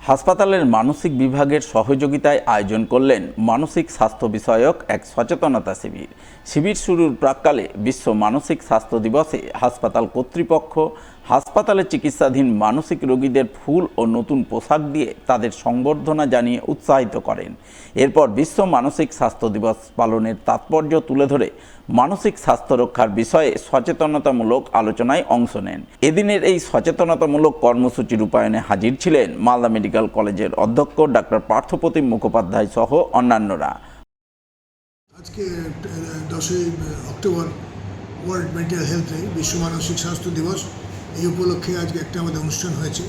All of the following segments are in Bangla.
হাসপাতালের মানসিক বিভাগের সহযোগিতায় আয়োজন করলেন মানসিক স্বাস্থ্য বিষয়ক এক সচেতনতা শিবির। শিবির শুরুর প্রাক্কালে বিশ্ব মানসিক স্বাস্থ্য দিবসে হাসপাতাল কর্তৃপক্ষ হাসপাতালে চিকিৎসাধীন মানসিক রোগীদের ফুল ও নতুন পোশাক দিয়ে তাদের সংবর্ধনা জানিয়ে উৎসাহিত করেন। এরপর বিশ্ব মানসিক স্বাস্থ্য দিবস পালনের তাৎপর্য তুলে ধরে মানসিক স্বাস্থ্য রক্ষার বিষয়ে সচেতনতামূলক আলোচনায় অংশ নেন। এদিনের এই সচেতনতামূলক কর্মসূচি রূপায়ণে হাজির ছিলেন মালদা মেডিকেল কলেজের অধ্যক্ষ ডাক্তার পার্থপ্রতিম মুখোপাধ্যায় সহ অন্যান্যরা। আজকে 10ই অক্টোবর ওয়ার্ল্ড মেন্টাল হেলথে বিশ্ব মানসিক স্বাস্থ্য দিবস। এই উপলক্ষে আজকে একটা আমাদের অনুষ্ঠান হয়েছে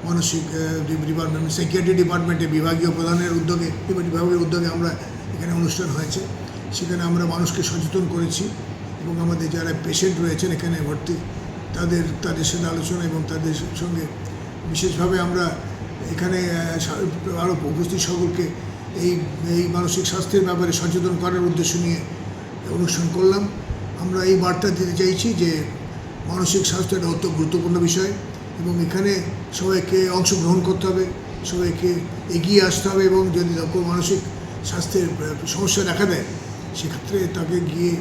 মানসিক ডিপার্টমেন্ট, সাইকিয়াট্রি ডিপার্টমেন্টে বিভাগীয় প্রধানের উদ্যোগে আমরা এখানে অনুষ্ঠান হয়েছে। সেখানে আমরা মানুষকে সচেতন করেছি এবং আমাদের যারা পেশেন্ট রয়েছেন এখানে ভর্তি তাদের সাথে আলোচনা এবং তাদের সঙ্গে বিশেষভাবে আমরা এখানে আরও উপস্থিত সকলকে এই মানসিক স্বাস্থ্যের ব্যাপারে সচেতন করার উদ্দেশ্য নিয়ে অনুষ্ঠান করলাম। আমরা এই বার্তা দিতে চাইছি যে মানসিক স্বাস্থ্য একটা অত্যন্ত গুরুত্বপূর্ণ বিষয় এবং এখানে সবাইকে অংশগ্রহণ করতে হবে, সবাইকে এগিয়ে আসতে হবে এবং যদি মানসিক স্বাস্থ্যের সমস্যা দেখা দেয় সেক্ষেত্রে তাকে গিয়ে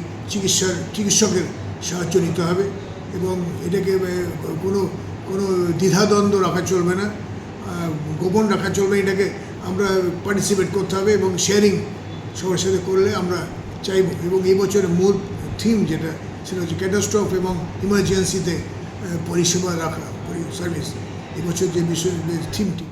চিকিৎসকের সাহায্য নিতে হবে এবং এটাকে কোনো দ্বিধাদ্বন্দ্ব রাখা চলবে না, গোপন রাখা চলবে। এটাকে আমরা পার্টিসিপেট করতে হবে এবং শেয়ারিং সবার সাথে করলে আমরা চাইব। এবং এই বছরের মূল থিম সেটা হচ্ছে ক্যাটাস্ট্রফ এবং ইমার্জেন্সিতে পরিষেবা রাখা সার্ভিস, এবছর যে বিষয় থিমটি।